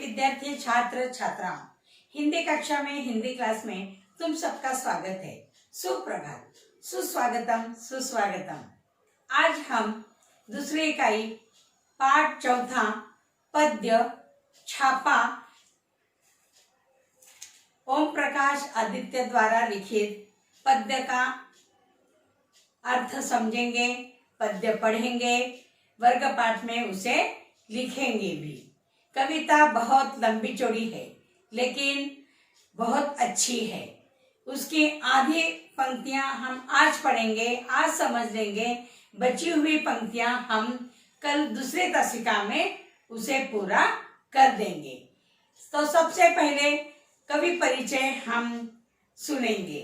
विद्यार्थी छात्र छात्राओं, हिंदी कक्षा में हिंदी क्लास में तुम सबका स्वागत है। सुप्रभात, सुस्वागतम, सुस्वागतम। आज हम दूसरी इकाई पाठ चौथा पद्य छापा ओम प्रकाश आदित्य द्वारा लिखित पद्य का अर्थ समझेंगे, पद्य पढ़ेंगे, वर्ग पाठ में उसे लिखेंगे भी। कविता बहुत लंबी चौड़ी है लेकिन बहुत अच्छी है। उसकी आधी पंक्तियां हम आज पढ़ेंगे, आज समझ लेंगे। बची हुई पंक्तियां हम कल दूसरे तासिका में उसे पूरा कर देंगे। तो सबसे पहले कवि परिचय हम सुनेंगे।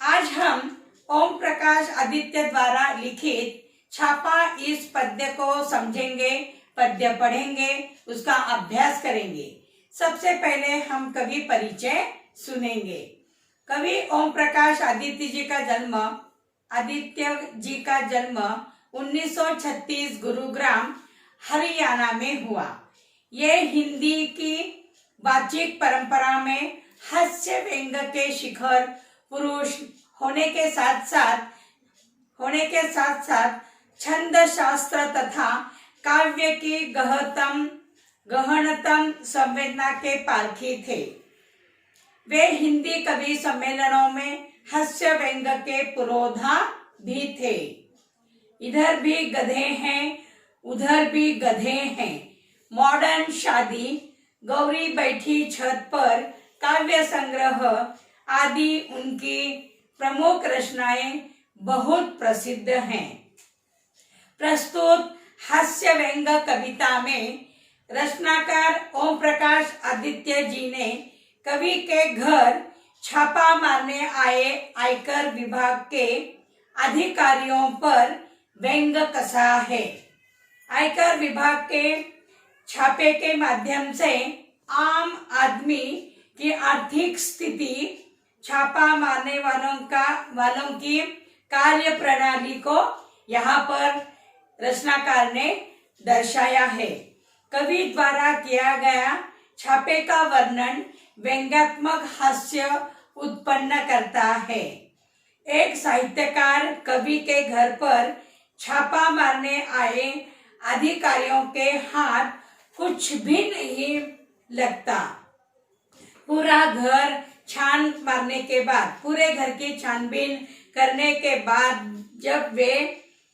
आज हम ओम प्रकाश आदित्य द्वारा लिखित छापा इस पद्य को समझेंगे, पद्य पढ़ेंगे, उसका अभ्यास करेंगे। सबसे पहले हम कवि परिचय सुनेंगे। कवि ओम प्रकाश आदित्य जी का जन्म 1936 गुरुग्राम हरियाणा में हुआ। ये हिंदी की वाचिक परंपरा में हास्य व्यंग के शिखर पुरुष होने के साथ साथ छंद शास्त्र तथा काव्य की गहनतम संवेदना के पारखी थे। वे हिंदी कवि सम्मेलनों में हास्य व्यंग के पुरोधा भी थे। इधर भी गधे हैं, उधर भी गधे हैं, मॉडर्न शादी, गौरी बैठी छत पर, काव्य संग्रह आदि उनकी प्रमुख रचनाएं बहुत प्रसिद्ध हैं। प्रस्तुत हास्य व्यंग कविता में रचनाकार ओम प्रकाश आदित्य जी ने कवि के घर छापा मारने आए आयकर विभाग के अधिकारियों पर व्यंग कसा है। आयकर विभाग के छापे के माध्यम से आम आदमी की आर्थिक स्थिति, छापा मारने वालों की कार्य प्रणाली को यहाँ पर रचनाकार ने दर्शाया है। कवि द्वारा किया गया छापे का वर्णन व्यंग्यात्मक हास्य उत्पन्न करता है। एक साहित्यकार कवि के घर पर छापा मारने आए अधिकारियों के हाथ कुछ भी नहीं लगता। पूरे घर की छानबीन करने के बाद जब वे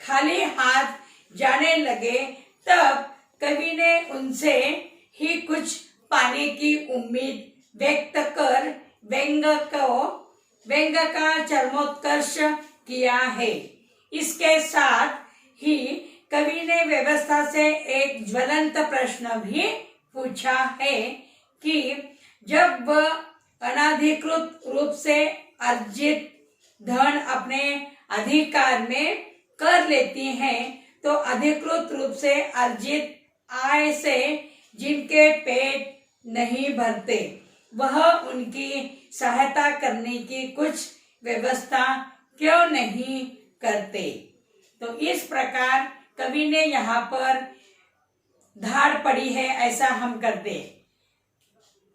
खाली हाथ जाने लगे तब कवि ने उनसे ही कुछ पाने की उम्मीद व्यक्त कर व्यंग का चरमोत्कर्ष किया है। इसके साथ ही कवि ने व्यवस्था से एक ज्वलंत प्रश्न भी पूछा है कि जब वह अनाधिकृत रूप से अर्जित धन अपने अधिकार में कर लेती हैं तो अधिकृत रूप से अर्जित आय से जिनके पेट नहीं भरते वह उनकी सहायता करने की कुछ व्यवस्था क्यों नहीं करते। तो इस प्रकार कवि ने यहाँ पर धाड़ पड़ी है ऐसा हम करते।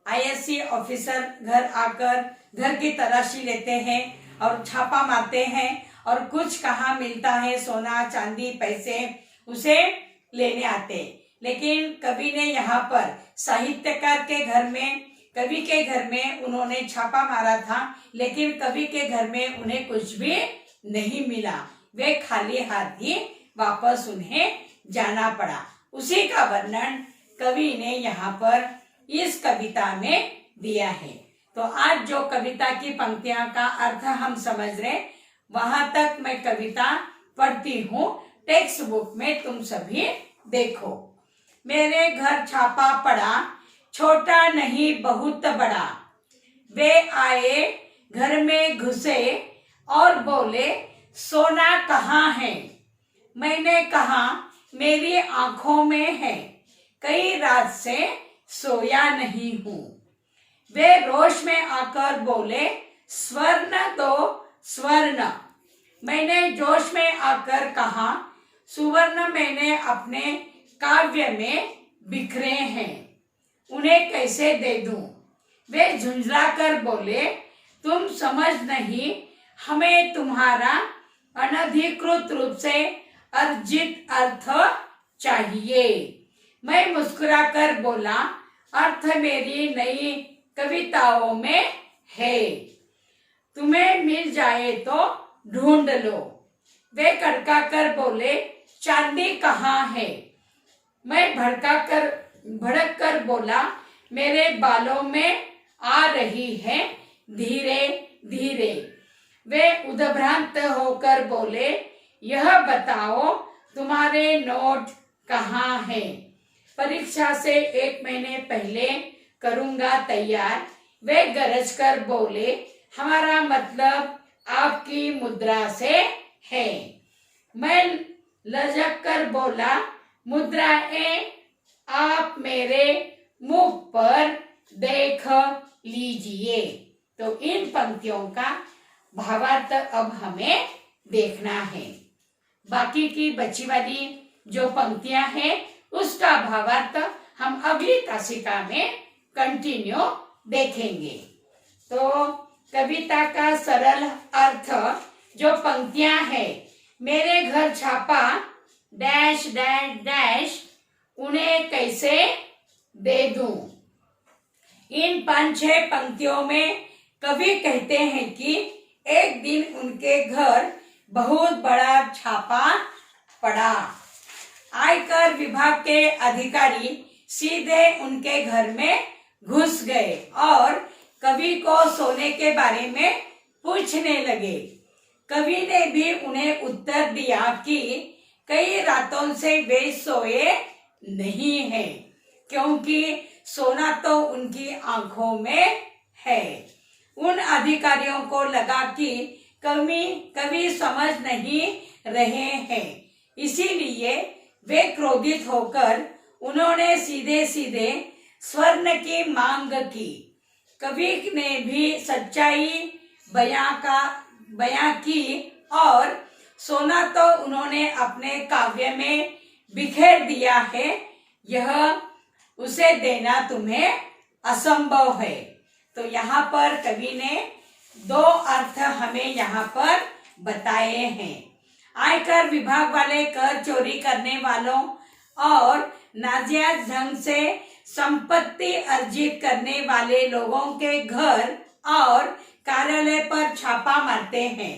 आईएससी ऑफिसर घर आकर घर की तलाशी लेते हैं और छापा मारते हैं और कुछ कहाँ मिलता है सोना चांदी पैसे उसे लेने आते। लेकिन कवि ने यहाँ पर साहित्यकार के घर में, कवि के घर में उन्होंने छापा मारा था लेकिन कवि के घर में उन्हें कुछ भी नहीं मिला। वे खाली हाथ ही वापस उन्हें जाना पड़ा। उसी का वर्णन कवि ने यहाँ पर इस कविता में दिया है। तो आज जो कविता की पंक्तियां का अर्थ हम समझ रहे, वहां तक मैं कविता पढ़ती हूँ। टेक्स्ट बुक में तुम सभी देखो। मेरे घर छापा पड़ा, छोटा नहीं बहुत बड़ा। वे आए घर में घुसे और बोले सोना कहाँ है। मैंने कहा मेरी आंखों में है, कई रात से सोया नहीं हूँ। वे रोष में आकर बोले स्वर्ण दो स्वर्ण। मैंने जोश में आकर कहा सुवर्ण मैंने अपने काव्य में बिखरे हैं, उन्हें कैसे दे दूं? वे झुंझला कर बोले, तुम समझ नहीं, हमें तुम्हारा अनधिकृत रूप से अर्जित अर्थ चाहिए। मैं मुस्कुराकर बोला, अर्थ मेरी नई कविताओं में है, तुम्हें मिल जाए तो ढूंढ लो। वे कड़का कर बोले, चांदी कहाँ है? मैं भड़क कर बोला, मेरे बालों में आ रही है धीरे धीरे। वे उद्भ्रांत होकर बोले, यह बताओ तुम्हारे नोट कहाँ हैं? परीक्षा से 1 महीने पहले करूंगा तैयार। वे गरज कर बोले, हमारा मतलब आपकी मुद्रा से है। मैं लजक कर बोला, मुद्राएं आप मेरे मुख पर देख लीजिए। तो इन पंक्तियों का भावार्थ अब हमें देखना है। बाकी की बची वाली जो पंक्तियां हैं उसका भावार्थ हम अगली तासिका में कंटिन्यू देखेंगे। तो कविता का सरल अर्थ जो पंक्तियां हैं, मेरे घर छापा डैश डैश डैश, उन्हें कैसे दे दूं? इन 5-6 पंक्तियों में कवि कहते हैं कि एक दिन उनके घर बहुत बड़ा छापा पड़ा। आयकर विभाग के अधिकारी सीधे उनके घर में घुस गए और कवि को सोने के बारे में पूछने लगे। कवि ने भी उन्हें उत्तर दिया कि कई रातों से वे सोए नहीं हैं, क्योंकि सोना तो उनकी आंखों में है। उन अधिकारियों को लगा कि कवि समझ नहीं रहे हैं, इसीलिए वे क्रोधित होकर उन्होंने सीधे सीधे स्वर्ण की मांग की। कवि ने भी सच्चाई बयां की और सोना तो उन्होंने अपने काव्य में बिखेर दिया है, यह उसे देना तुम्हें असंभव है। तो यहाँ पर कवि ने 2 अर्थ हमें यहाँ पर बताए हैं। आयकर विभाग वाले कर चोरी करने वालों और नाजायज ढंग से संपत्ति अर्जित करने वाले लोगों के घर और कार्यालय पर छापा मारते हैं।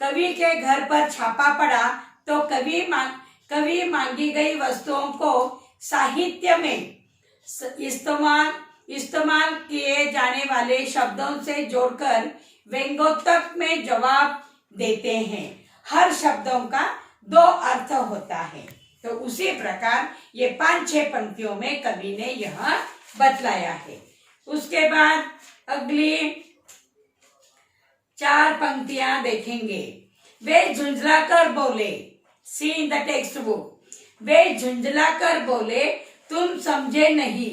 कवि के घर पर छापा पड़ा तो कवि मांगी गई वस्तुओं को साहित्य में इस्तेमाल किए जाने वाले शब्दों से जोड़कर व्यंग्योत्तक में जवाब देते हैं। हर शब्दों का 2 अर्थ होता है। तो उसी प्रकार ये 5-6 पंक्तियों में कवि ने यह बतलाया है। उसके बाद अगली 4 पंक्तियां देखेंगे। वे झुंझला कर बोले, सी इन द टेक्स्ट बुक, वे झुंझला कर बोले, तुम समझे नहीं,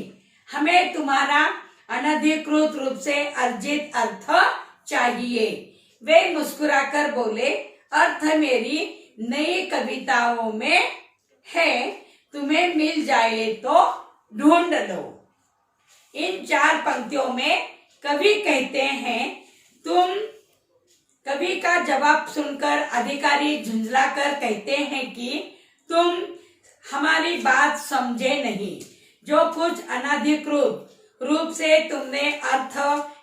हमें तुम्हारा अनधिकृत रूप से अर्जित अर्थ चाहिए। वे मुस्कुराकर बोले, अर्थ मेरी नई कविताओं में है, तुम्हें मिल जाए तो ढूंढ लो। इन 4 पंक्तियों में कवि कहते हैं, कवि का जवाब सुनकर अधिकारी झुंझलाकर कहते हैं कि तुम हमारी बात समझे नहीं। जो कुछ अनधिकृत रूप से तुमने अर्थ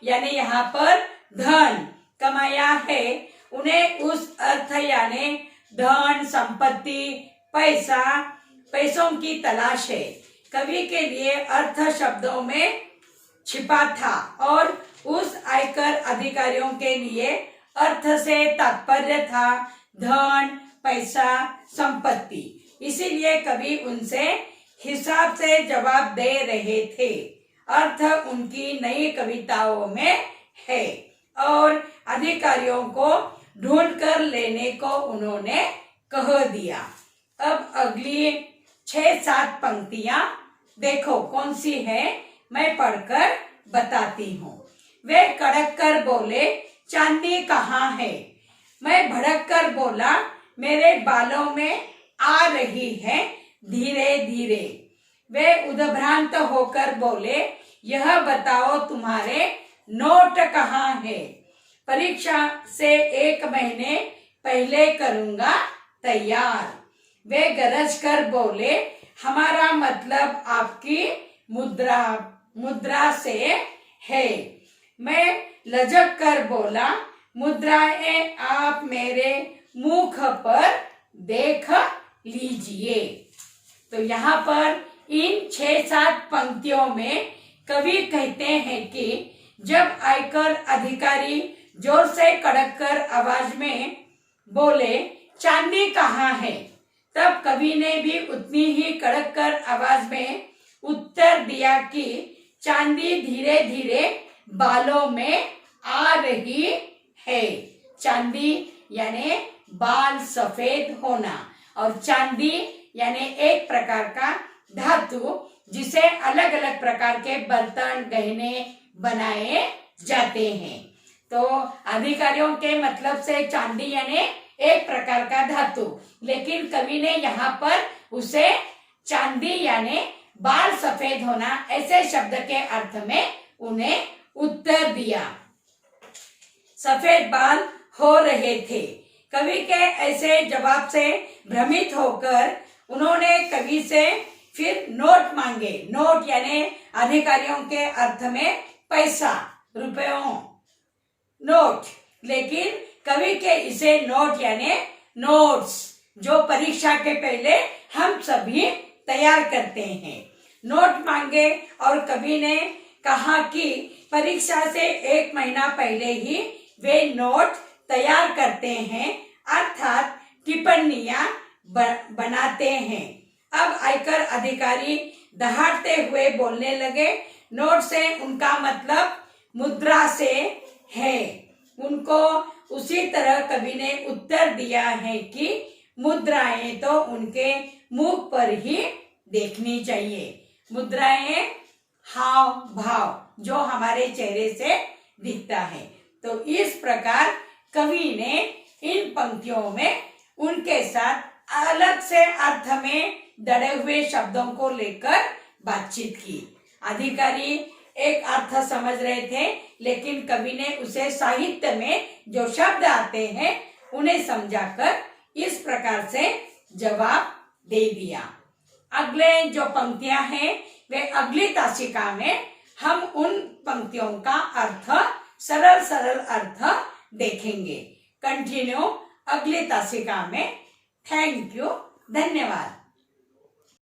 यानी यहाँ पर धन कमाया है, उन्हें उस अर्थ यानी धन, संपत्ति, पैसों की तलाश है। कवि के लिए अर्थ शब्दों में छिपा था और उस आयकर अधिकारियों के लिए अर्थ से तात्पर्य था धन, पैसा, संपत्ति। इसीलिए कवि उनसे हिसाब से जवाब दे रहे थे। अर्थ उनकी नई कविताओं में है और अधिकारियों को ढूंढ कर लेने को उन्होंने कह दिया। अब अगली 6-7 पंक्तियां देखो कौन सी है, मैं पढ़कर बताती हूँ। वे कड़क कर बोले, चांदी कहाँ है? मैं भड़क कर बोला, मेरे बालों में आ रही है धीरे धीरे। वे उद्भ्रांत होकर बोले, यह बताओ तुम्हारे नोट कहाँ है? परीक्षा से 1 महीने पहले करूंगा तैयार। वे गरज कर बोले, हमारा मतलब आपकी मुद्रा से है। मैं लजक कर बोला, मुद्राएं आप मेरे मुख पर देख लीजिए। तो यहाँ पर इन 6-7 पंक्तियों में कवि कहते हैं कि जब आयकर अधिकारी जोर से कड़क कर आवाज में बोले, चांदी कहाँ है? तब कवि ने भी उतनी ही कड़क कर आवाज में उत्तर दिया कि चांदी धीरे धीरे बालों में आ रही है। चांदी यानी बाल सफेद होना, और चांदी यानी एक प्रकार का धातु जिसे अलग अलग प्रकार के बर्तन गहने बनाए जाते हैं। तो अधिकारियों के मतलब से चांदी यानी एक प्रकार का धातु, लेकिन कवि ने यहाँ पर उसे चांदी यानी बाल सफेद होना ऐसे शब्द के अर्थ में उन्हें उत्तर दिया। सफेद बाल हो रहे थे। कवि के ऐसे जवाब से भ्रमित होकर उन्होंने कवि से फिर नोट मांगे। नोट यानी अधिकारियों के अर्थ में पैसा, रुपयों, नोट। लेकिन कवि के इसे नोट यानी नोट्स, जो परीक्षा के पहले हम सभी तैयार करते हैं, नोट मांगे। और कवि ने कहा कि परीक्षा से 1 महीना पहले ही वे नोट तैयार करते हैं, अर्थात टिप्पणियां बनाते हैं। अब आयकर अधिकारी दहाड़ते हुए बोलने लगे, नोट से उनका मतलब मुद्रा से है। उनको उसी तरह कवि ने उत्तर दिया है कि मुद्राएं तो उनके मुख पर ही देखनी चाहिए। मुद्राएं हाव भाव जो हमारे चेहरे से दिखता है। तो इस प्रकार कवि ने इन पंक्तियों में उनके साथ अलग से अर्थ में दड़े हुए शब्दों को लेकर बातचीत की। अधिकारी एक अर्थ समझ रहे थे, लेकिन कवि ने उसे साहित्य में जो शब्द आते हैं उन्हें समझाकर इस प्रकार से जवाब दे दिया। अगले जो पंक्तियां हैं वे अगली तासिका में हम उन पंक्तियों का अर्थ, सरल सरल अर्थ देखेंगे। कंटिन्यू अगली तासिका में। थैंक यू, धन्यवाद।